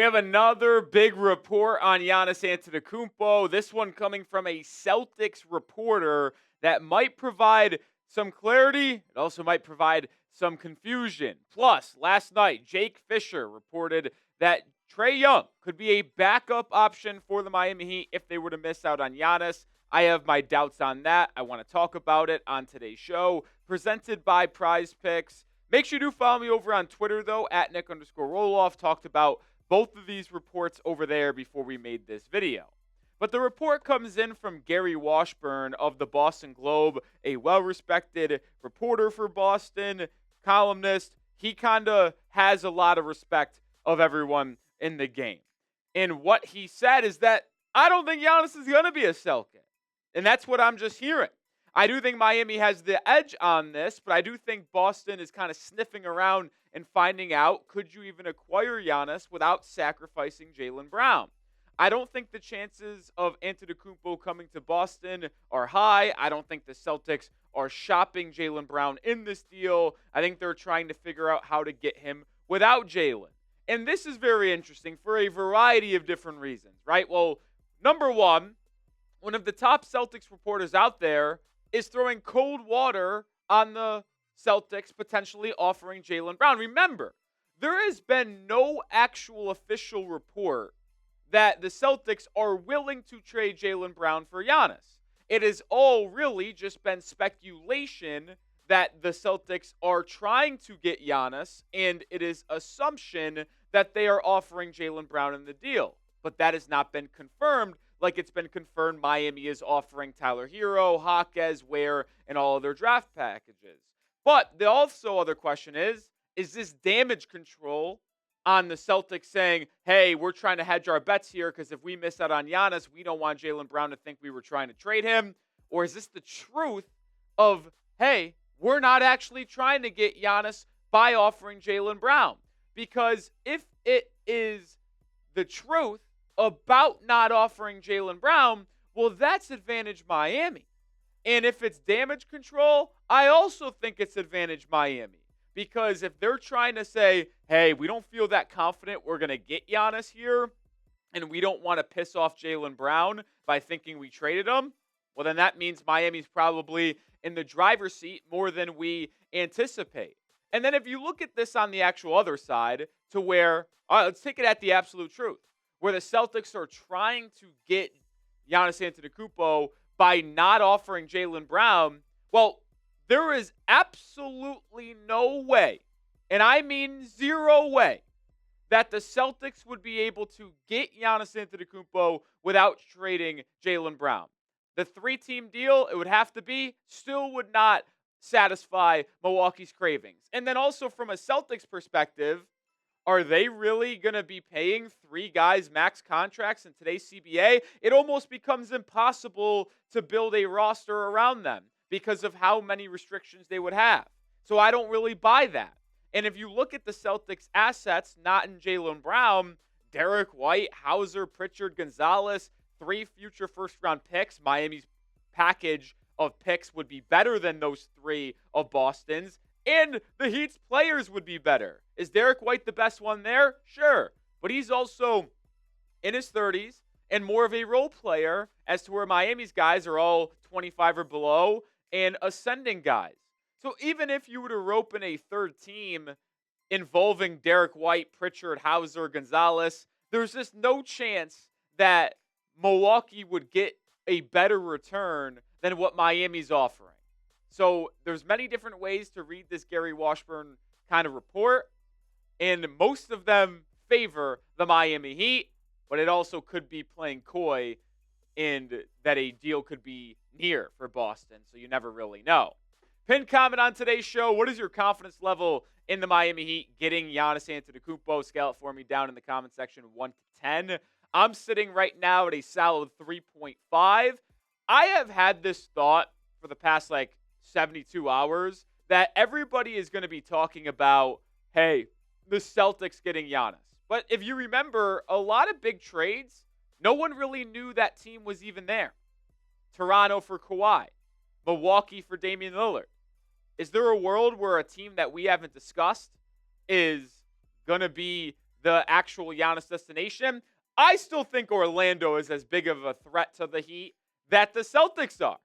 have another big report on Giannis Antetokounmpo. This one coming from a Celtics reporter that might provide some clarity. It also might provide some confusion. Plus, last night, Jake Fischer reported that Trae Young could be a backup option for the Miami Heat if they were to miss out on Giannis. I have my doubts on that. I want to talk about it on today's show, presented by Prize Picks. Make sure you do follow me over on Twitter, though, at Nick_Roloff. Talked about both of these reports over there before we made this video. But the report comes in from Gary Washburn of the Boston Globe, a well-respected reporter for Boston, columnist. He kind of has a lot of respect of everyone in the game. And what he said is that I don't think Giannis is going to be a Celtic. And that's what I'm just hearing. I do think Miami has the edge on this, but I do think Boston is kind of sniffing around and finding out, could you even acquire Giannis without sacrificing Jaylen Brown? I don't think the chances of Antetokounmpo coming to Boston are high. I don't think the Celtics are shopping Jaylen Brown in this deal. I think they're trying to figure out how to get him without Jaylen. And this is very interesting for a variety of different reasons, right? Well, number one of the top Celtics reporters out there is throwing cold water on the Celtics potentially offering Jaylen Brown. Remember, there has been no actual official report that the Celtics are willing to trade Jaylen Brown for Giannis. It has all really just been speculation that the Celtics are trying to get Giannis, and it is assumption that they are offering Jaylen Brown in the deal. But that has not been confirmed, like it's been confirmed Miami is offering Tyler Hero, Jaquez, Ware, and all of their draft packages. But the also other question is this damage control on the Celtics saying, hey, we're trying to hedge our bets here because if we miss out on Giannis, we don't want Jaylen Brown to think we were trying to trade him? Or is this the truth of, hey, we're not actually trying to get Giannis by offering Jaylen Brown? Because if it is the truth about not offering Jaylen Brown, well, that's advantage Miami. And if it's damage control, I also think it's advantage Miami. Because if they're trying to say, hey, we don't feel that confident we're going to get Giannis here, and we don't want to piss off Jaylen Brown by thinking we traded him, well, then that means Miami's probably in the driver's seat more than we anticipate. And then if you look at this on the actual other side to where, all right, let's take it at the absolute truth, where the Celtics are trying to get Giannis Antetokounmpo by not offering Jaylen Brown, well, there is absolutely no way, and I mean zero way, that the Celtics would be able to get Giannis Antetokounmpo without trading Jaylen Brown. The three-team deal, it would have to be, still would not satisfy Milwaukee's cravings. And then also from a Celtics perspective, are they really going to be paying three guys max contracts in today's CBA? It almost becomes impossible to build a roster around them because of how many restrictions they would have. So I don't really buy that. And if you look at the Celtics' assets, not in Jaylen Brown, Derek White, Hauser, Pritchard, Gonzalez, 3 future first-round picks. Miami's package of picks would be better than those 3 of Boston's. And the Heat's players would be better. Is Derek White the best one there? Sure. But he's also in his 30s and more of a role player as to where Miami's guys are all 25 or below and ascending guys. So even if you were to rope in a third team involving Derek White, Pritchard, Hauser, Gonzalez, there's just no chance that Milwaukee would get a better return than what Miami's offering. So there's many different ways to read this Gary Washburn kind of report, and most of them favor the Miami Heat, but it also could be playing coy and that a deal could be near for Boston, so you never really know. Pin comment on today's show. What is your confidence level in the Miami Heat getting Giannis Antetokounmpo? Scale it for me down in the comment section, 1 to 10. I'm sitting right now at a solid 3.5. I have had this thought for the past 72 hours that everybody is going to be talking about, hey, the Celtics getting Giannis. But if you remember, a lot of big trades, no one really knew that team was even there. Toronto for Kawhi. Milwaukee for Damian Lillard. Is there a world where a team that we haven't discussed is going to be the actual Giannis destination, I still think Orlando is as big of a threat to the Heat that the Celtics are.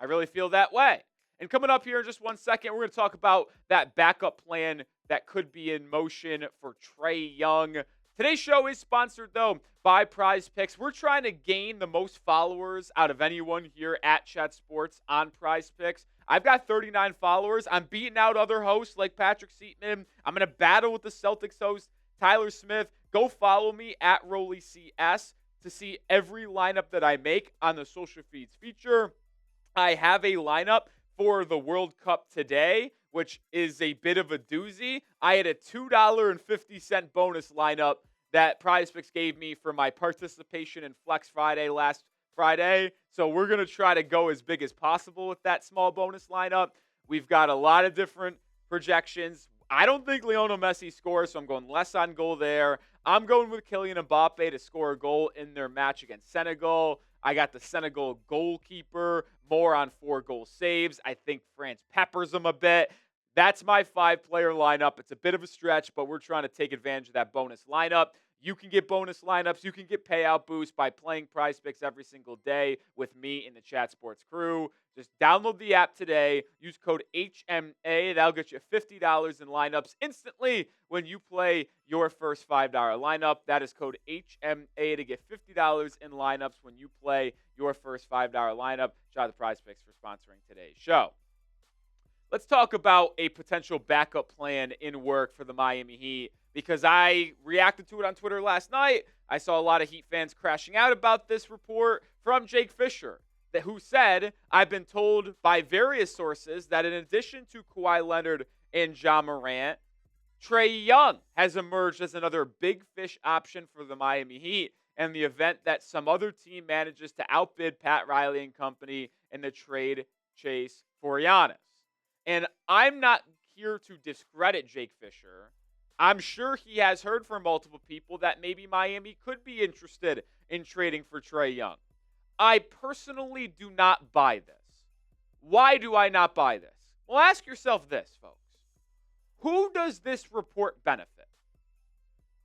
I really feel that way. And coming up here in just 1 second, we're going to talk about that backup plan that could be in motion for Trae Young. Today's show is sponsored, though, by Prize Picks. We're trying to gain the most followers out of anyone here at Chat Sports on Prize Picks. I've got 39 followers. I'm beating out other hosts like Patrick Seatman. I'm going to battle with the Celtics host, Tyler Smith. Go follow me at RowleyCS to see every lineup that I make on the social feeds feature. I have a lineup for the World Cup today, which is a bit of a doozy. I had a $2.50 bonus lineup that PrizePicks gave me for my participation in Flex Friday last Friday. So we're going to try to go as big as possible with that small bonus lineup. We've got a lot of different projections. I don't think Lionel Messi scores, so I'm going less on goal there. I'm going with Kylian Mbappe to score a goal in their match against Senegal. I got the Senegal goalkeeper, more on 4-goal saves. I think France peppers them a bit. That's my 5-player lineup. It's a bit of a stretch, but we're trying to take advantage of that bonus lineup. You can get bonus lineups. You can get payout boosts by playing PrizePicks every single day with me and the Chat Sports crew. Just download the app today. Use code HMA. That'll get you $50 in lineups instantly when you play your first $5 lineup. That is code HMA to get $50 in lineups when you play your first $5 lineup. Shout out to PrizePicks for sponsoring today's show. Let's talk about a potential backup plan in work for the Miami Heat, because I reacted to it on Twitter last night. I saw a lot of Heat fans crashing out about this report from Jake Fischer, who said, I've been told by various sources that in addition to Kawhi Leonard and Ja Morant, Trae Young has emerged as another big fish option for the Miami Heat in the event that some other team manages to outbid Pat Riley and company in the trade chase for Giannis. And I'm not here to discredit Jake Fischer. I'm sure he has heard from multiple people that maybe Miami could be interested in trading for Trae Young. I personally do not buy this. Why do I not buy this? Well, ask yourself this, folks. Who does this report benefit?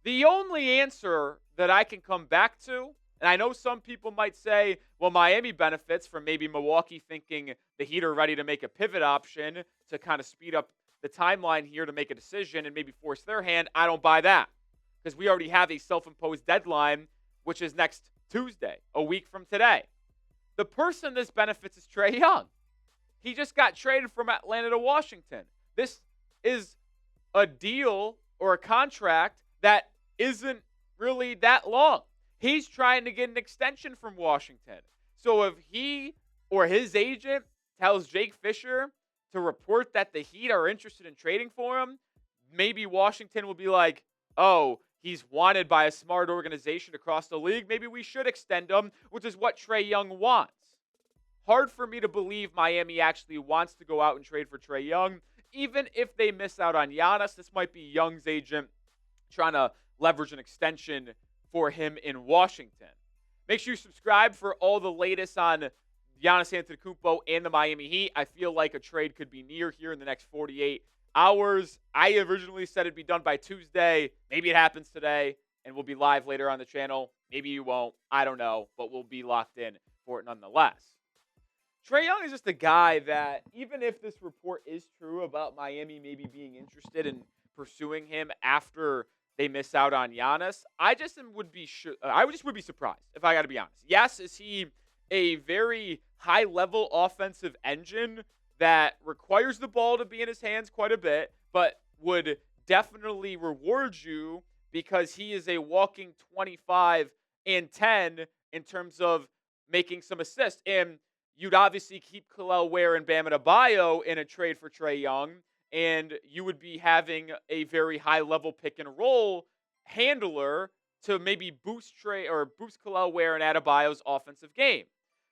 The only answer that I can come back to, and I know some people might say, well, Miami benefits from maybe Milwaukee thinking the Heat are ready to make a pivot option to kind of speed up the timeline here to make a decision and maybe force their hand. I don't buy that, because we already have a self-imposed deadline, which is next Tuesday, a week from today. The person this benefits is Trae Young. He just got traded from Atlanta to Washington. This is a deal or a contract that isn't really that long. He's trying to get an extension from Washington. So if he or his agent tells Jake Fischer to report that the Heat are interested in trading for him, maybe Washington will be like, oh, he's wanted by a smart organization across the league. Maybe we should extend him, which is what Trae Young wants. Hard for me to believe Miami actually wants to go out and trade for Trae Young. Even if they miss out on Giannis, this might be Young's agent trying to leverage an extension for him in Washington. Make sure you subscribe for all the latest on Giannis Antetokounmpo and the Miami Heat. I feel like a trade could be near here in the next 48 hours. I originally said it'd be done by Tuesday. Maybe it happens today, and we'll be live later on the channel. Maybe you won't. I don't know, but we'll be locked in for it nonetheless. Trae Young is just a guy that, even if this report is true about Miami maybe being interested in pursuing him after they miss out on Giannis, I just would be surprised, if I got to be honest. Yes, is he a very high-level offensive engine that requires the ball to be in his hands quite a bit, but would definitely reward you because he is a walking 25 and 10 in terms of making some assists. And you'd obviously keep Kel'el Ware and Bam Adebayo in a trade for Trae Young, and you would be having a very high-level pick-and-roll handler to maybe boost Kel'el Ware and Adebayo's offensive game.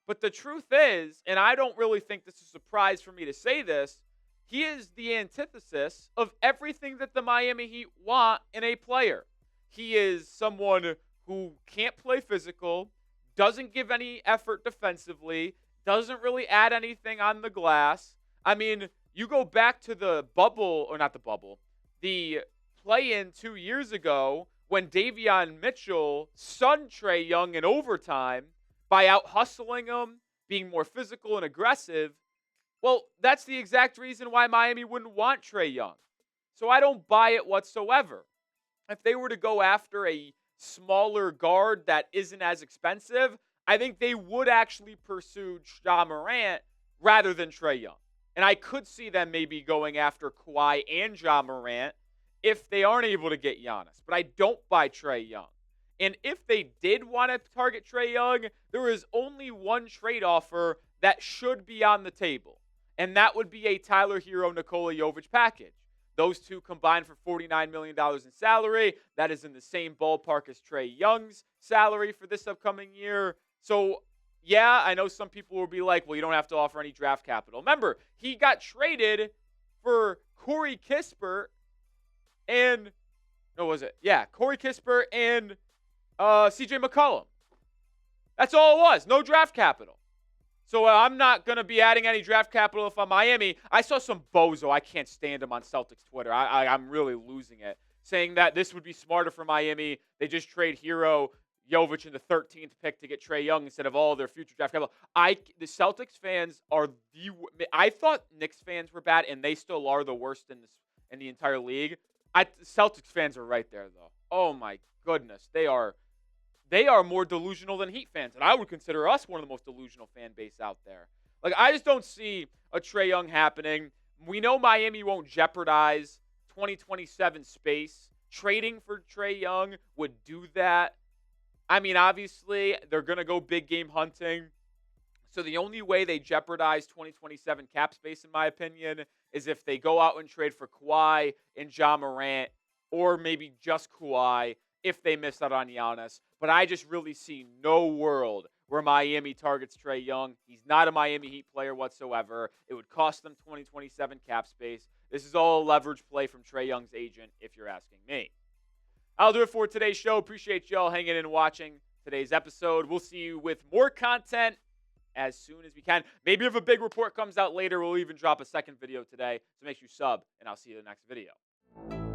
But the truth is, and I don't really think this is a surprise for me to say this, he is the antithesis of everything that the Miami Heat want in a player. He is someone who can't play physical, doesn't give any effort defensively, doesn't really add anything on the glass. I mean, you go back to the play-in 2 years ago when Davion Mitchell sunned Trae Young in overtime by out hustling him, being more physical and aggressive. Well, that's the exact reason why Miami wouldn't want Trae Young. So I don't buy it whatsoever. If they were to go after a smaller guard that isn't as expensive, I think they would actually pursue Ja Morant rather than Trae Young. And I could see them maybe going after Kawhi and Ja Morant if they aren't able to get Giannis. But I don't buy Trae Young. And if they did want to target Trae Young, there is only one trade offer that should be on the table. And that would be a Tyler Hero, Nikola Jovic package. Those two combined for $49 million in salary. That is in the same ballpark as Trae Young's salary for this upcoming year. So, yeah, I know some people will be like, well, you don't have to offer any draft capital. Remember, he got traded for Corey Kispert and, what was it? Yeah, Corey Kispert and CJ McCollum. That's all it was. No draft capital. So I'm not going to be adding any draft capital if I'm Miami. I saw some bozo. I can't stand him on Celtics Twitter. I'm really losing it. Saying that this would be smarter for Miami. They just trade Hero, Jovic in the 13th pick to get Trae Young instead of all their future draft capital. The Celtics fans are I thought Knicks fans were bad, and they still are the worst in the entire league. Celtics fans are right there, though. Oh, my goodness. They are more delusional than Heat fans, and I would consider us one of the most delusional fan base out there. Like, I just don't see a Trae Young happening. We know Miami won't jeopardize 2027 space. Trading for Trae Young would do that. I mean, obviously, they're going to go big game hunting. So the only way they jeopardize 2027 cap space, in my opinion, is if they go out and trade for Kawhi and Ja Morant, or maybe just Kawhi, if they miss out on Giannis. But I just really see no world where Miami targets Trae Young. He's not a Miami Heat player whatsoever. It would cost them 2027 cap space. This is all a leverage play from Trae Young's agent, if you're asking me. I'll do it for today's show. Appreciate y'all hanging in and watching today's episode. We'll see you with more content as soon as we can. Maybe if a big report comes out later, we'll even drop a second video today. So make sure you sub, and I'll see you in the next video.